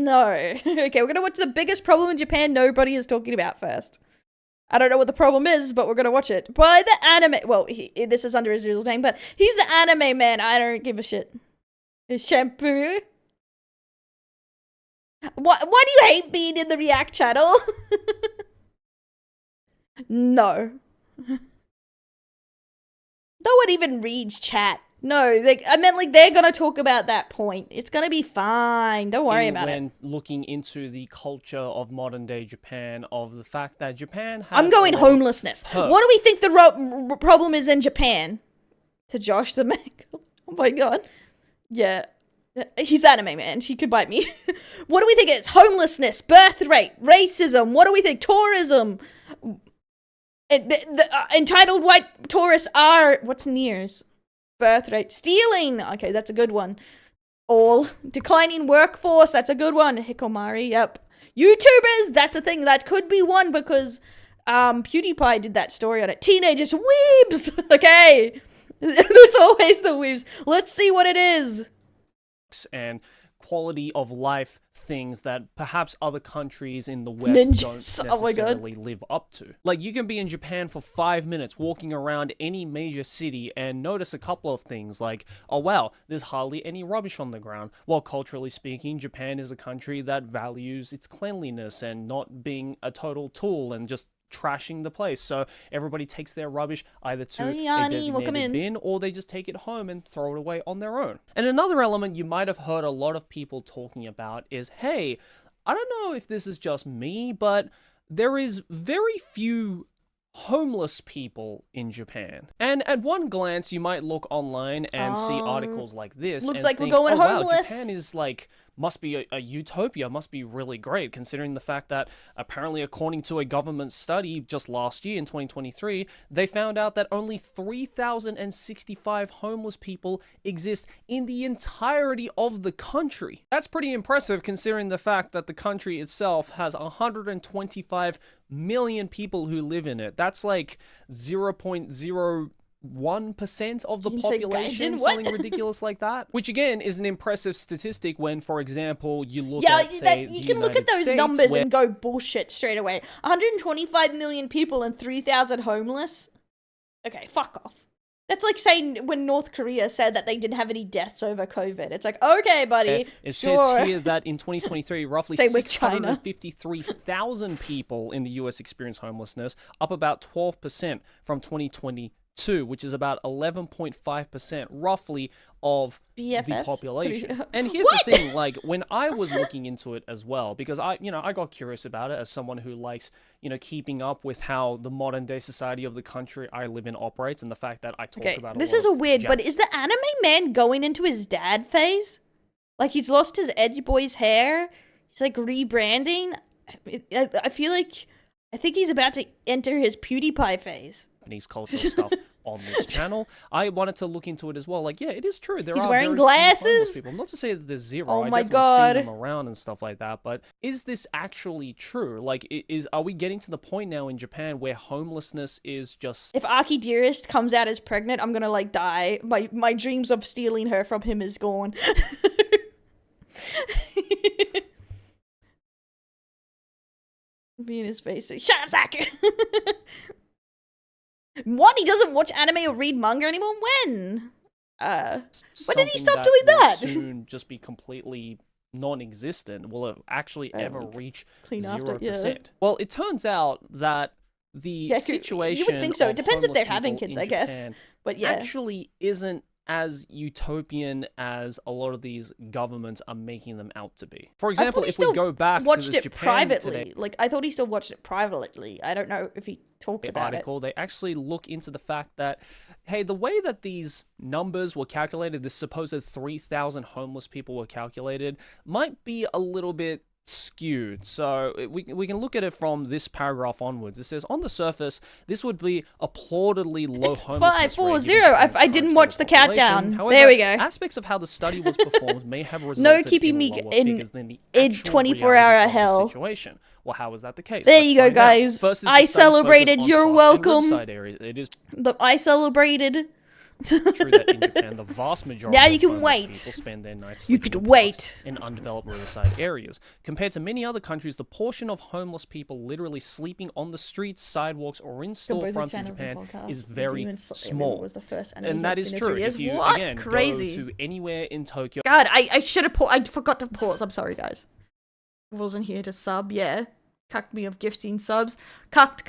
No. Okay, we're gonna watch the biggest problem in Japan nobody is talking about first. I don't know what the problem is, but we're gonna watch it. By the anime... Well, this is under his real name, but he's the anime man. I don't give a shit. His shampoo. Why do you hate being in the React channel? No. No one even reads chat. No, I meant like they're gonna talk about that point. It's gonna be fine. Don't worry about it. When looking into the culture of modern day Japan, of the fact that Japan has... I'm going homelessness. What do we think the problem is in Japan? To Josh the man. Oh my god. Yeah. He's anime man. He could bite me. What do we think it is? Homelessness, birth rate, racism. What do we think? Tourism. Entitled white tourists are... What's nears? Birth rate. Stealing. Okay, that's a good one. All. Declining workforce. That's a good one. Hikomari. Yep. YouTubers. That's a thing. That could be one because PewDiePie did that story on it. Teenagers. Weebs. Okay. It's always the weebs. Let's see what it is. And quality of life things that perhaps other countries in the West don't necessarily live up to. Like, you can be in Japan for 5 minutes walking around any major city and notice a couple of things like, oh wow, there's hardly any rubbish on the ground. Well, culturally speaking, Japan is a country that values its cleanliness and not being a total tool and just trashing the place. So everybody takes their rubbish either to a designated bin or they just take it home and throw it away on their own. And another element you might have heard a lot of people talking about is, hey, I don't know if this is just me, but there is very few homeless people in Japan. And at one glance, you might look online and see articles like this. Looks and like think, we're going homeless. Wow, Japan is like, must be a utopia, must be really great, considering the fact that apparently according to a government study just last year in 2023, they found out that only 3,065 homeless people exist in the entirety of the country. That's pretty impressive considering the fact that the country itself has 125 million people who live in it. That's like 0.01% of the population, something ridiculous like that. Which again is an impressive statistic when, for example, you look at, say, you can look at those numbers and go bullshit straight away. 125 million people and 3,000 homeless? Okay, fuck off. That's like saying when North Korea said that they didn't have any deaths over COVID. It's like, okay, buddy, It says here that in 2023, roughly 653,000 people in the US experienced homelessness, up about 12% from 2022, which is about 11.5% roughly of the population. And here's the thing, like, when I was looking into it as well, because I got curious about it as someone who likes, keeping up with how the modern day society of the country I live in operates, and the fact that I talk about this is a weird, but is the anime man going into his dad phase? Like, he's lost his edgy boy's hair? He's like rebranding? I feel like, I think he's about to enter his PewDiePie phase. Japanese cultural stuff on this channel. I wanted to look into it as well. Like, yeah, it is true. He's wearing glasses. People. Not to say that there's zero. Oh my I god, definitely see them around and stuff like that. But is this actually true? Like, are we getting to the point now in Japan where homelessness is just? If Aki Dearest comes out as pregnant, I'm gonna like die. My dreams of stealing her from him is gone. Me in his face. Shut up, Zach. What? He doesn't watch anime or read manga anymore? When? When did he stop doing that? Soon just be completely non-existent. Will it actually ever reach 0%? Well, it turns out that the situation you would think so. It depends if they're having kids, I guess. But yeah, actually isn't as utopian as a lot of these governments are making them out to be. For example, if we go back to this Japan privately. Today, like, I thought he still watched it privately. I don't know if he talked about it. They actually look into the fact that, hey, the way that these numbers were calculated, this supposed 3,000 homeless people were calculated, might be a little bit skewed. So we can look at it from this paragraph onwards. It says, on the surface, this would be applaudedly low homelessness 540. I didn't watch the countdown. However, there we go. Aspects of how the study was performed may have resulted keeping me lower figures than the in 24-hour hell situation. Well, how is that the case? There you go, guys. I celebrated. You're welcome. It is I celebrated It's true that in Japan, the vast majority Now you of can homeless wait. people spend their nights You sleeping could in wait. parks in undeveloped riverside areas. Compared to many other countries, the portion of homeless people literally sleeping on the streets, sidewalks, or in storefronts in Japan is very small. Was the first And that is true. If you, what? again, Crazy. go to anywhere in Tokyo... God, I should have I forgot to pause. I'm sorry, guys. Wasn't here to sub, yeah. Cucked me of gifting subs. Cucked.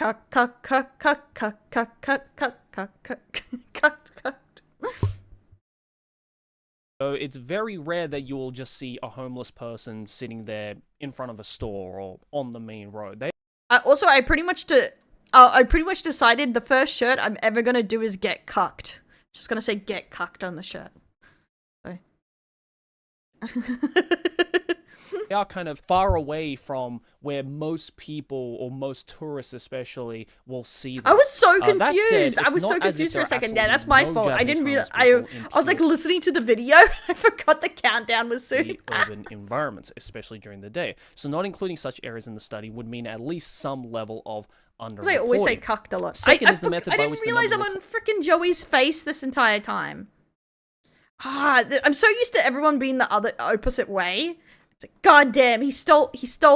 So it's very rare that you will just see a homeless person sitting there in front of a store or on the main road. Also, I pretty much decided the first shirt I'm ever gonna do is get cucked. Just gonna say get cucked on the shirt. So. They are kind of far away from where most people, or most tourists especially, will see them. I was so confused. That said, I was so confused for a second. Yeah, that's my fault. I didn't realize. I was like listening to the video. I forgot the countdown was soon. The urban environments, especially during the day. So not including such areas in the study would mean at least some level of underreporting. I always say cucked a lot. Second is the method by I which didn't realize I'm on freaking Joey's face this entire time. I'm so used to everyone being the other opposite way. It's like, God damn, he stole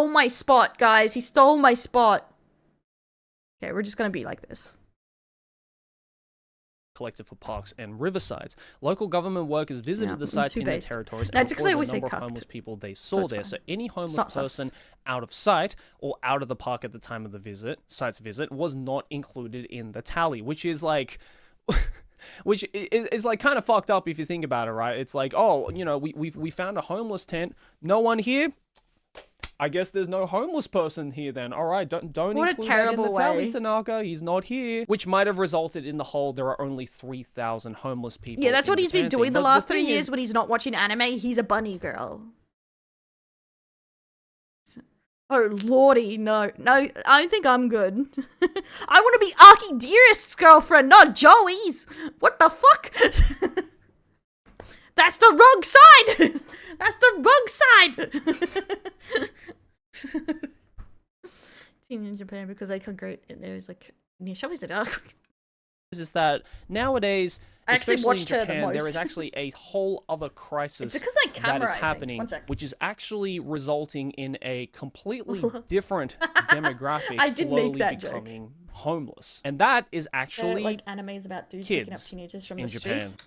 my spot, guys. He stole my spot. Okay, we're just gonna be like this. Collected for parks and riversides. Local government workers visited the sites in their territories no, and reported reported the number of cucked. homeless people they saw there. So any homeless person us. out of sight or out of the park at the time of the site's visit was not included in the tally, which is like... which is like kind of fucked up if you think about it, right? It's like, oh, you know, we found a homeless tent, no one here. I guess there's no homeless person here then. All right, don't what include a terrible that in the tally, way. Tanaka. He's not here, which might have resulted in the whole there are only 3,000 homeless people. Yeah, that's what he's been doing the last 3 years is, when he's not watching anime. He's a bunny girl. Oh lordy, no, I think I'm good. I want to be Aki Dearest's girlfriend, not Joey's. What the fuck? That's the wrong side. That's the wrong side. Teen in Japan because they congregate. It was like near shopping center. Is that nowadays, I actually especially watched in her the Japan, there most. is actually a whole other crisis It's because that camera, that is I think. happening, One sec. which is actually resulting in a completely different demographic I did make slowly that joke. becoming homeless. And that is actually like animes about dudes kids picking up teenagers from in the Japan. streets.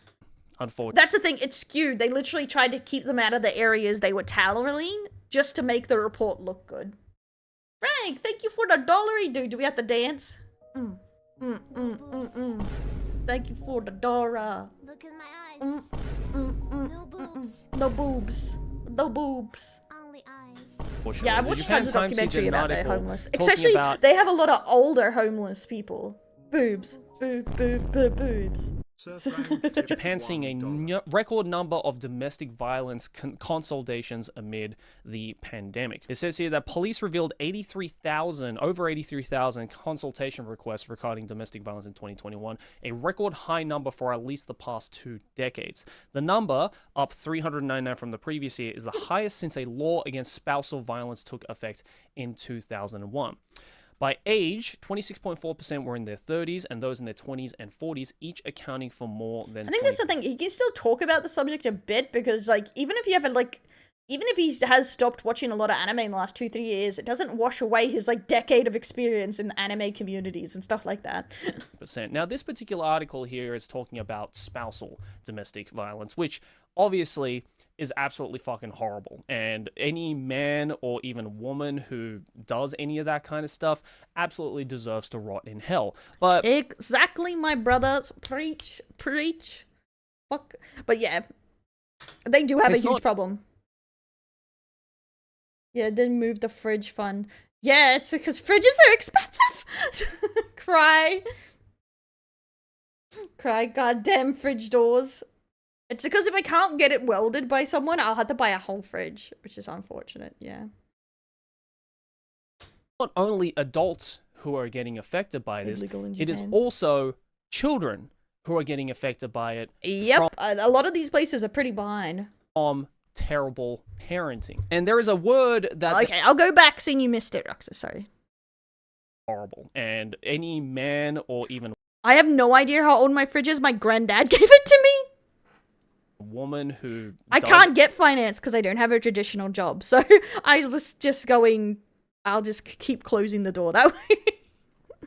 Unfortunately. That's the thing, it's skewed. They literally tried to keep them out of the areas they were tailoring just to make the report look good. Frank, thank you for the dollary, dude. Do we have to dance? Thank you for the Dora. Look in my eyes. No boobs. No boobs. No boobs. Only eyes. Yeah, I've The watched Japan tons of Times documentary did an about their article homeless. talking Especially, about- they have a lot of older homeless people. Boobs. Boobs. Japan seeing a record number of domestic violence consultations amid the pandemic. It says here that police revealed over 83,000 consultation requests regarding domestic violence in 2021, a record high number for at least the past 2 decades. The number, up 399 from the previous year, is the highest since a law against spousal violence took effect in 2001. By age, 26.4% were in their 30s, and those in their 20s and 40s, each accounting for more than. I think that's the thing. You can still talk about the subject a bit because, like, even if he has stopped watching a lot of anime in the last 2-3 years, it doesn't wash away his like decade of experience in the anime communities and stuff like that. Now, this particular article here is talking about spousal domestic violence, which obviously is absolutely fucking horrible. And any man or even woman who does any of that kind of stuff absolutely deserves to rot in hell. But exactly, my brothers. Preach. Fuck. But yeah, they do have a huge problem. Yeah, didn't move the fridge fund. Yeah, it's because fridges are expensive. Cry, goddamn fridge doors. It's because if I can't get it welded by someone, I'll have to buy a whole fridge, which is unfortunate, yeah. Not only adults who are getting affected by this, it is Japan. Also children who are getting affected by it. Yep, a lot of these places are pretty behind. From terrible parenting. And there is a word that... Okay, I'll go back seeing you missed it, Roxas, sorry. Horrible. And any man or even I have no idea how old my fridge is. My granddad gave it to me. A woman who I can't get finance because I don't have a traditional job. So I was just going, I'll just keep closing the door that way.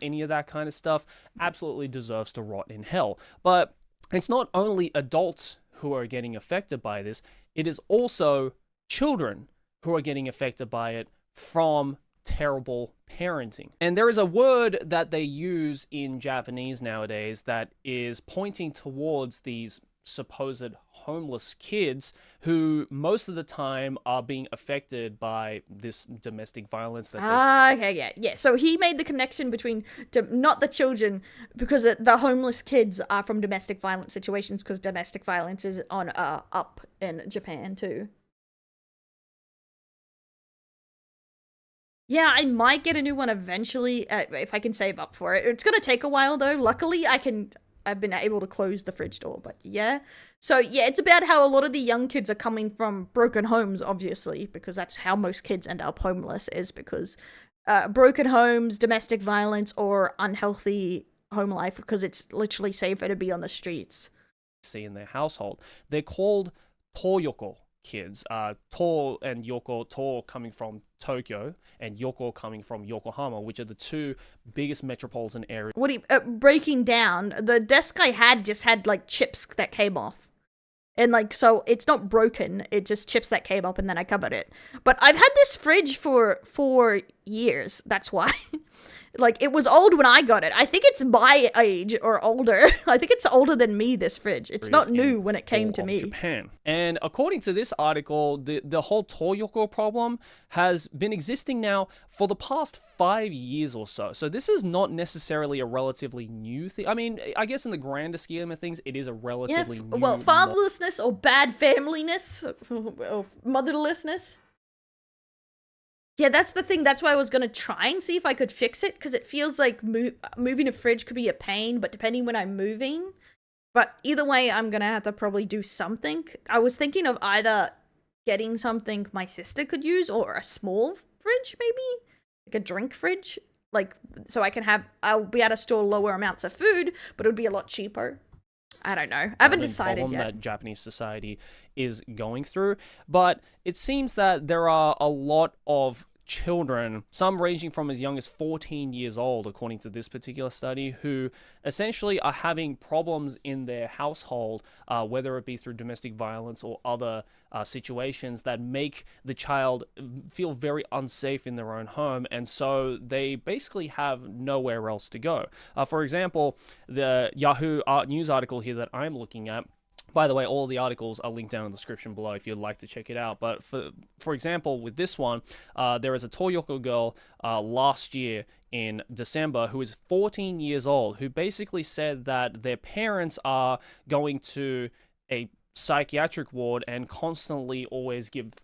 Any of that kind of stuff absolutely deserves to rot in hell. But it's not only adults who are getting affected by this, it is also children who are getting affected by it from terrible parenting. And there is a word that they use in Japanese nowadays that is pointing towards these supposed homeless kids who most of the time are being affected by this domestic violence that okay, yeah. So he made the connection between not the children, because the homeless kids are from domestic violence situations, because domestic violence is on up in Japan too. Yeah, I might get a new one eventually if I can save up for it. It's gonna take a while though. Luckily, I've been able to close the fridge door, but yeah. So yeah, it's about how a lot of the young kids are coming from broken homes, obviously, because that's how most kids end up homeless, is because broken homes, domestic violence, or unhealthy home life, because it's literally safer to be on the streets. See in their household. They're called Toyoko kids. To and Yoko, To coming from Tokyo and Yoko coming from Yokohama, which are the two biggest metropolitan areas. What do you, breaking down, the desk I had just had like chips that came off. And like, so it's not broken, it just chips that came up and then I covered it. But I've had this fridge for 4 years, that's why. Like, it was old when I got it. I think it's my age or older. I think it's older than me, this fridge. It's not new when it came to me. Japan. And according to this article, the whole Toyoko problem has been existing now for the past 5 years or so. So this is not necessarily a relatively new thing. I mean, I guess in the grander scheme of things, it is a relatively new... Well, fatherlessness or bad familyness or motherlessness. Yeah, that's the thing. That's why I was going to try and see if I could fix it, because it feels like moving a fridge could be a pain, but depending when I'm moving. But either way, I'm going to have to probably do something. I was thinking of either getting something my sister could use or a small fridge, maybe? Like a drink fridge. Like, so I'll be able to store lower amounts of food, but it would be a lot cheaper. I don't know. I haven't decided yet. That Japanese society is going through, but it seems that there are a lot of children, some ranging from as young as 14 years old, according to this particular study, who essentially are having problems in their household, whether it be through domestic violence or other situations that make the child feel very unsafe in their own home, and so they basically have nowhere else to go. For example, the Yahoo News article here that I'm looking at, by the way, all the articles are linked down in the description below if you'd like to check it out. But for example, with this one, there is a Toyoko girl last year in December who is 14 years old, who basically said that their parents are going to a psychiatric ward and constantly always give,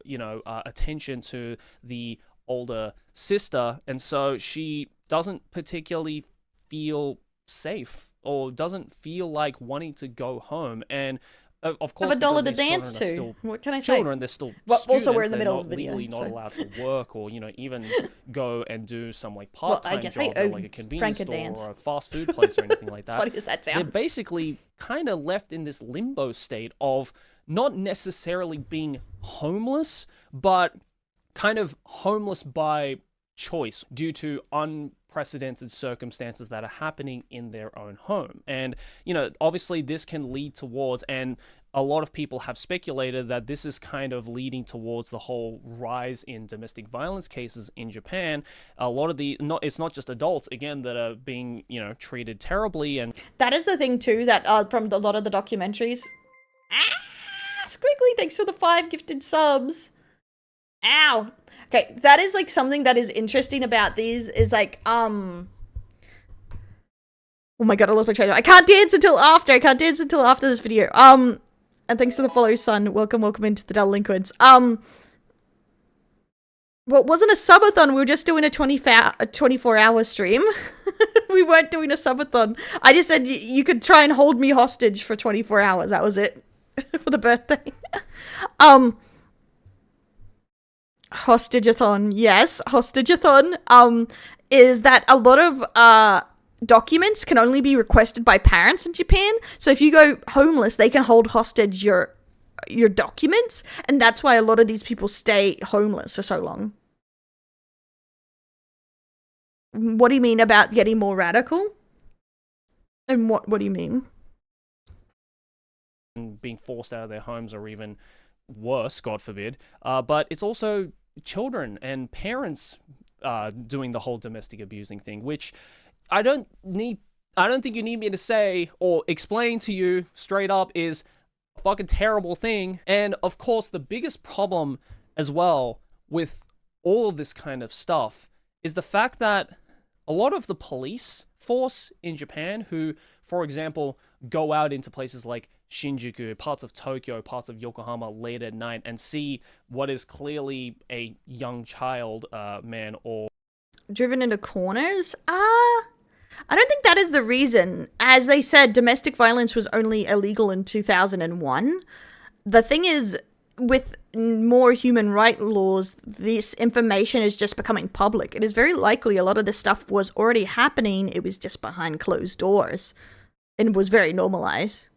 attention to the older sister. And so she doesn't particularly feel safe or doesn't feel like wanting to go home. And of course, have a dollar to dance to. What can I say? Children, they're still students. Also, we're in the middle of the video. Legally not allowed to work or, even go and do some like part-time job at like a convenience store or a fast food place or anything like that. As funny as that sounds. They're basically kind of left in this limbo state of not necessarily being homeless, but kind of homeless by choice due to unprecedented circumstances that are happening in their own home. And, obviously this can lead towards, and a lot of people have speculated that this is kind of leading towards the whole rise in domestic violence cases in Japan. A lot of it's not just adults, again, that are being, treated terribly. And that is the thing too, that from a lot of the documentaries. Squiggly, thanks for the 5 gifted subs. Ow. Okay, that is like something that is interesting about these is like, oh my god, I lost my train. I can't dance until after this video. And thanks to the follow, son. Welcome into the delinquents. Well, it wasn't a subathon. We were just doing a 24-hour stream. We weren't doing a subathon. I just said you could try and hold me hostage for 24 hours. That was it. For the birthday. Hostageathon, yes, hostageathon, is that a lot of documents can only be requested by parents in Japan. So if you go homeless, they can hold hostage your documents, and that's why a lot of these people stay homeless for so long. What do you mean about getting more radical? And what do you mean? Being forced out of their homes, or even worse, God forbid. But it's also children and parents doing the whole domestic abusing thing, which I don't think you need me to say or explain to you straight up is a fucking terrible thing. And of course, the biggest problem as well with all of this kind of stuff is the fact that a lot of the police force in Japan, who, for example, go out into places like Shinjuku, parts of Tokyo, parts of Yokohama late at night and see what is clearly a young child, man, or driven into corners? I don't think that is the reason. As they said, domestic violence was only illegal in 2001. The thing is, with more human rights laws, this information is just becoming public. It is very likely a lot of this stuff was already happening. It was just behind closed doors and was very normalized.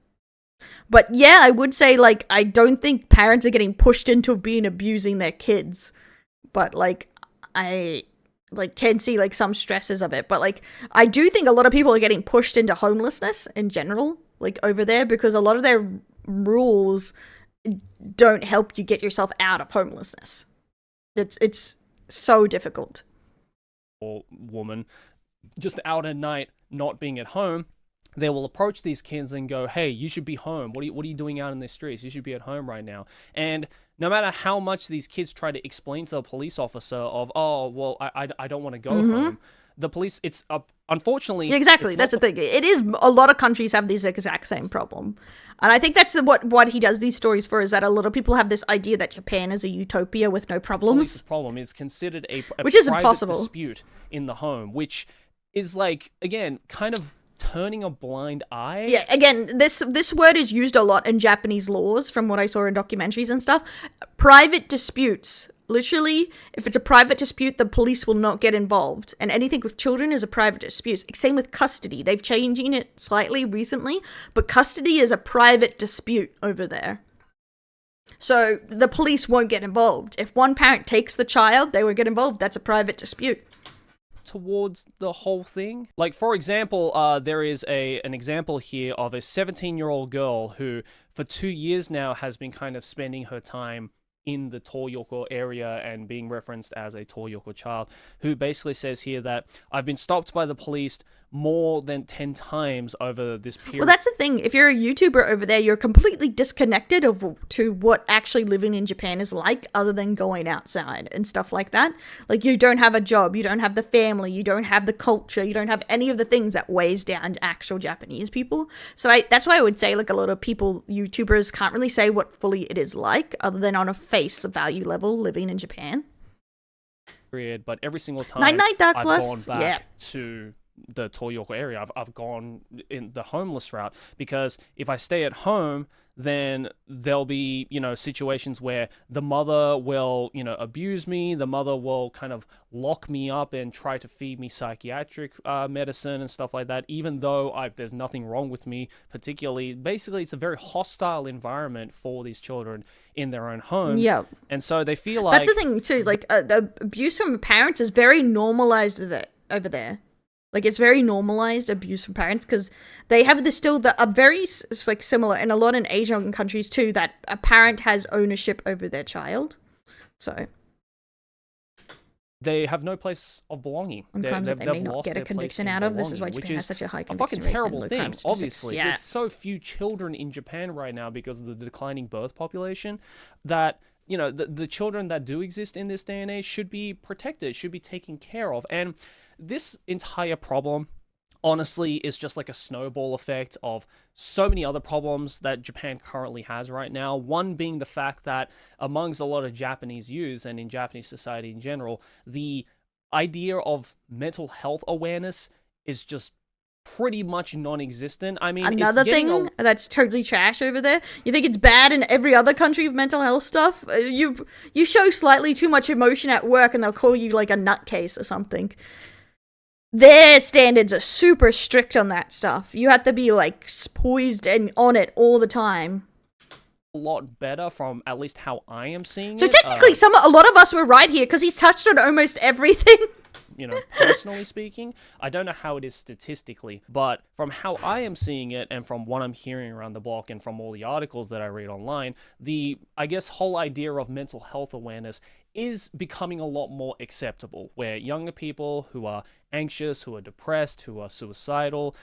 But yeah, I would say, like, I don't think parents are getting pushed into being abusing their kids. But, like, I can see, like, some stresses of it. But, like, I do think a lot of people are getting pushed into homelessness in general, like, over there, because a lot of their rules don't help you get yourself out of homelessness. It's so difficult. Or woman just out at night, not being at home, they will approach these kids and go, hey, you should be home. What are you doing out in the streets? You should be at home right now. And no matter how much these kids try to explain to a police officer of, oh, well, I don't want to go home, the police, it's unfortunately... Exactly, that's the thing. It is, a lot of countries have this exact same problem. And I think that's what he does these stories for, is that a lot of people have this idea that Japan is a utopia with no problems. The problem is considered a which is private impossible. Dispute in the home, which is, like, again, kind of turning a blind eye. Yeah, again, this word is used a lot in Japanese laws from what I saw in documentaries and stuff. Private disputes. Literally, if it's a private dispute, the police will not get involved. And anything with children is a private dispute. Same with custody. They've changing it slightly recently, but custody is a private dispute over there. So the police won't get involved. If one parent takes the child, they won't get involved. That's a private dispute. Towards the whole thing. Like, for example, there is an example here of a 17-year-old girl who, for 2 years now, has been kind of spending her time in the Toyoko area and being referenced as a Toyoko child, who basically says here that I've been stopped by the police more than 10 times over this period. Well, that's the thing. If you're a YouTuber over there, you're completely disconnected to what actually living in Japan is like, other than going outside and stuff like that. Like, you don't have a job, you don't have the family, you don't have the culture, you don't have any of the things that weighs down actual Japanese people. So that's why I would say, like, a lot of people, YouTubers, can't really say what fully it is like, other than on a face value level living in Japan. But every single time Night, Dark I've Plus. gone back to the Toyoko area, I've gone in the homeless route, because if I stay at home, then there'll be, situations where the mother will, abuse me. The mother will kind of lock me up and try to feed me psychiatric medicine and stuff like that, even though there's nothing wrong with me particularly. Basically, it's a very hostile environment for these children in their own homes. Yeah. And so they feel like... That's the thing, too. Like, the abuse from parents is very normalized over there. Like, it's very normalized abuse from parents, because they have this still that are very, like, similar in a lot in Asian countries too, that a parent has ownership over their child. So they have no place of belonging. Crimes that they may not get a conviction out of. This is why Japan has such a high conviction rate. A fucking terrible thing, obviously. Yeah. There's so few children in Japan right now because of the declining birth population that, the children that do exist in this day and age should be protected, should be taken care of. And this entire problem, honestly, is just like a snowball effect of so many other problems that Japan currently has right now. One being the fact that amongst a lot of Japanese youths and in Japanese society in general, the idea of mental health awareness is just pretty much non-existent. I mean, another thing that's totally trash over there. You think it's bad in every other country with mental health stuff? You show slightly too much emotion at work and they'll call you like a nutcase or something. their standards are super strict on that stuff. You have to be like poised and on it all the time. A lot better from at least how I am seeing So it. technically, a lot of us were right here because he's touched on almost everything. You know, personally speaking, I don't know how it is statistically, but from how I am seeing it and from what I'm hearing around the block and from all the articles that I read online, I guess, whole idea of mental health awareness is becoming a lot more acceptable, where younger people who are anxious, who are depressed, who are suicidal,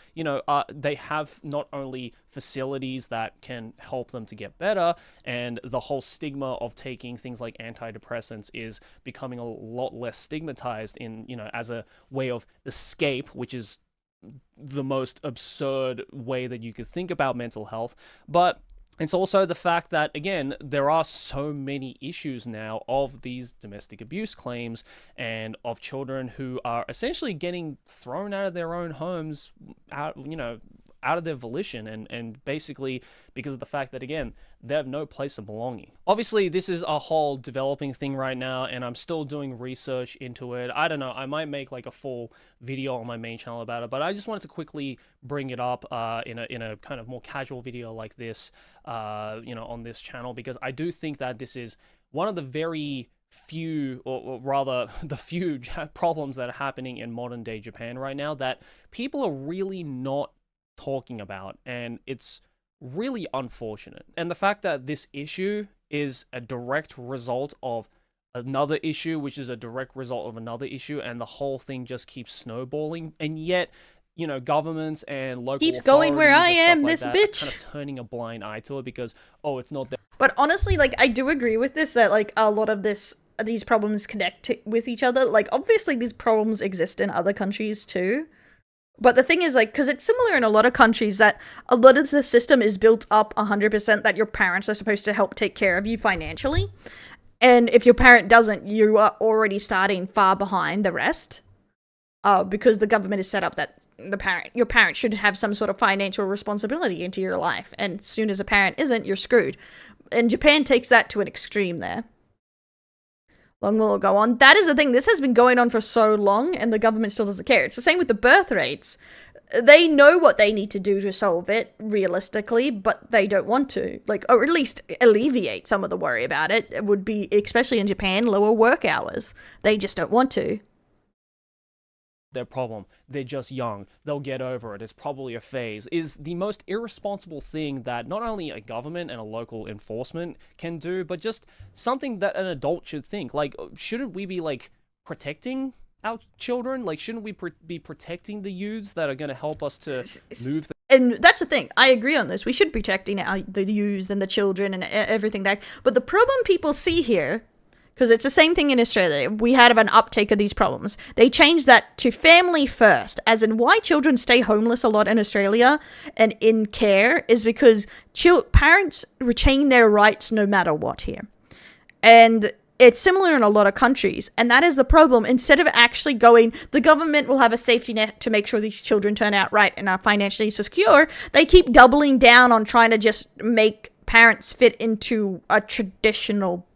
they have not only facilities that can help them to get better, and the whole stigma of taking things like antidepressants is becoming a lot less stigmatized as a way of escape, which is the most absurd way that you could think about mental health. But it's also the fact that, again, there are so many issues now of these domestic abuse claims and of children who are essentially getting thrown out of their own homes, out of their volition, and basically because of the fact that, again, they have no place of belonging. Obviously, this is a whole developing thing right now, and I'm still doing research into it. I don't know, I might make like a full video on my main channel about it, but I just wanted to quickly bring it up in a kind of more casual video like this, on this channel, because I do think that this is one of the very few, or rather the few problems that are happening in modern day Japan right now that people are really not talking about, and it's really unfortunate. And the fact that this issue is a direct result of another issue, which is a direct result of another issue, and the whole thing just keeps snowballing, and yet governments and local keeps going where I am, this bitch, kind of turning a blind eye to it because it's not there. But honestly, like, I do agree with this, that like a lot of these problems connect with each other. Like, obviously these problems exist in other countries too. But the thing is, like, because it's similar in a lot of countries, that a lot of the system is built up 100% that your parents are supposed to help take care of you financially. And if your parent doesn't, you are already starting far behind the rest. Because the government is set up that your parent should have some sort of financial responsibility into your life. And as soon as a parent isn't, you're screwed. And Japan takes that to an extreme there. Long will go on. That is the thing. This has been going on for so long, and the government still doesn't care. It's the same with the birth rates. They know what they need to do to solve it, realistically, but they don't want to. Like, or at least alleviate some of the worry about it. It would be, especially in Japan, lower work hours. They just don't want to. Their problem. They're just young. They'll get over it. It's probably a phase. Is the most irresponsible thing that not only a government and a local enforcement can do, but just something that an adult should think. Like, shouldn't we be, like, protecting our children? Like, shouldn't we be protecting the youths that are going to help us to move? And that's the thing. I agree on this. We should be protecting the youths and the children and everything that. But the problem people see here, because it's the same thing in Australia. We had an uptake of these problems. They changed that to family first, as in why children stay homeless a lot in Australia and in care is because parents retain their rights no matter what here. And it's similar in a lot of countries, and that is the problem. Instead of actually going, the government will have a safety net to make sure these children turn out right and are financially secure, they keep doubling down on trying to just make parents fit into a traditional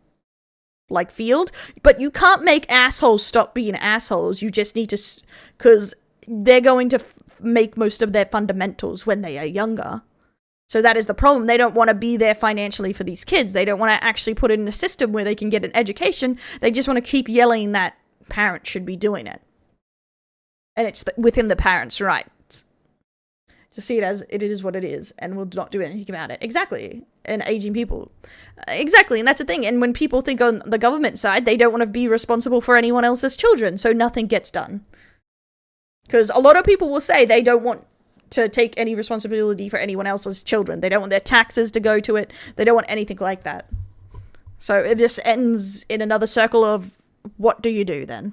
field. But you can't make assholes stop being assholes. You just need to, because they're going to make most of their fundamentals when they are younger. So that is the problem. They don't want to be there financially for these kids. They don't want to actually put it in a system where they can get an education. They just want to keep yelling that parents should be doing it. And it's within the parents' rights to see it as it is what it is, and will not do anything about it. Exactly. And aging people. Exactly. And that's the thing. And when people think on the government side, they don't want to be responsible for anyone else's children. So nothing gets done. Because a lot of people will say they don't want to take any responsibility for anyone else's children. They don't want their taxes to go to it. They don't want anything like that. So this ends in another circle of, what do you do then?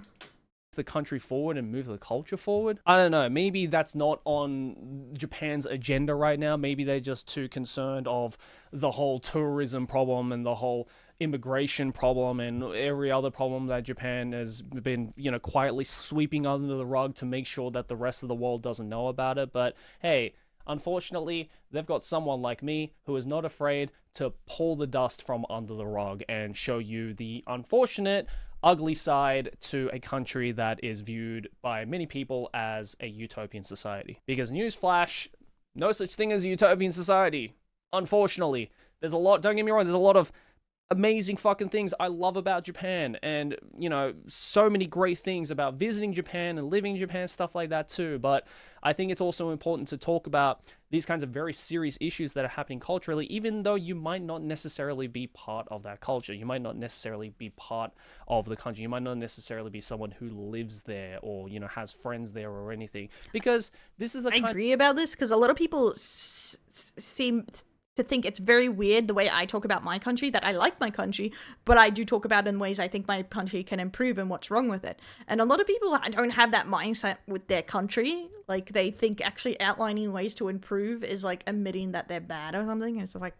The country forward and move the culture forward. I don't know, maybe that's not on Japan's agenda right now. Maybe they're just too concerned of the whole tourism problem and the whole immigration problem and every other problem that Japan has been, quietly sweeping under the rug to make sure that the rest of the world doesn't know about it. But hey, unfortunately, they've got someone like me who is not afraid to pull the dust from under the rug and show you the unfortunate ugly side to a country that is viewed by many people as a utopian society. Because newsflash, no such thing as a utopian society. Unfortunately, there's a lot, don't get me wrong, there's a lot of amazing fucking things I love about Japan, and you know, so many great things about visiting Japan and living in Japan, stuff like that too. But I think it's also important to talk about these kinds of very serious issues that are happening culturally, even though you might not necessarily be part of that culture. You might not necessarily be part of the country. You might not necessarily be someone who lives there or, you know, has friends there or anything. Because this is the I agree about this, because a lot of people seem to think it's very weird the way I talk about my country, that I like my country, but I do talk about it in ways I think my country can improve and what's wrong with it. And a lot of people don't have that mindset with their country. Like, they think actually outlining ways to improve is like admitting that they're bad or something. It's just like,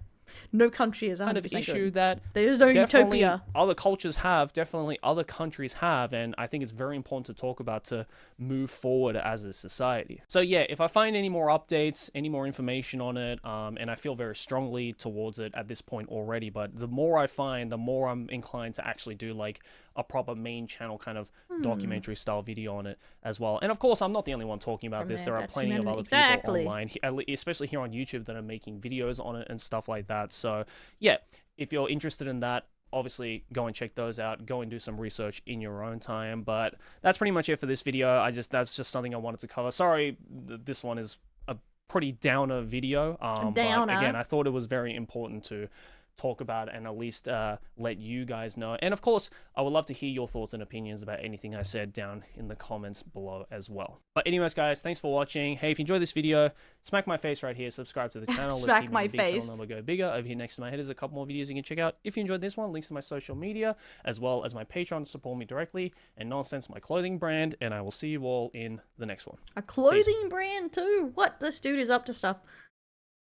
no country is 100% kind of issue good. that there is no definitely utopia. Other cultures have, definitely other countries have, and I think it's very important to talk about to move forward as a society. So yeah, if I find any more updates, any more information on it, and I feel very strongly towards it at this point already, but the more I find, the more I'm inclined to actually do like a proper main channel kind of documentary style video on it as well. And of course, I'm not the only one talking about this. There are plenty of other people online, especially here on YouTube, that are making videos on it and stuff like that. So yeah, if you're interested in that, obviously go and check those out. Go and do some research in your own time. But that's pretty much it for this video. That's just something I wanted to cover. Sorry, this one is a pretty downer video. But again, I thought it was very important to talk about and at least let you guys know. And of course, I would love to hear your thoughts and opinions about anything I said down in the comments below as well. But anyways, guys, thanks for watching. Hey, if you enjoyed this video, smack my face right here, subscribe to the channel. Smack my face. Channel number go bigger. Over here next to my head is a couple more videos you can check out. If you enjoyed this one, links to my social media, as well as my Patreon to support me directly, and Nonsense, my clothing brand. And I will see you all in the next one. A clothing brand too? What? This dude is up to stuff.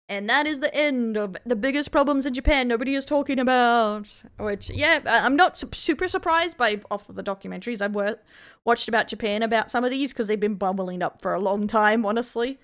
And that is the end of the biggest problems in Japan nobody is talking about. Which, yeah, I'm not super surprised off of the documentaries I've watched about Japan about some of these, because they've been bubbling up for a long time, honestly.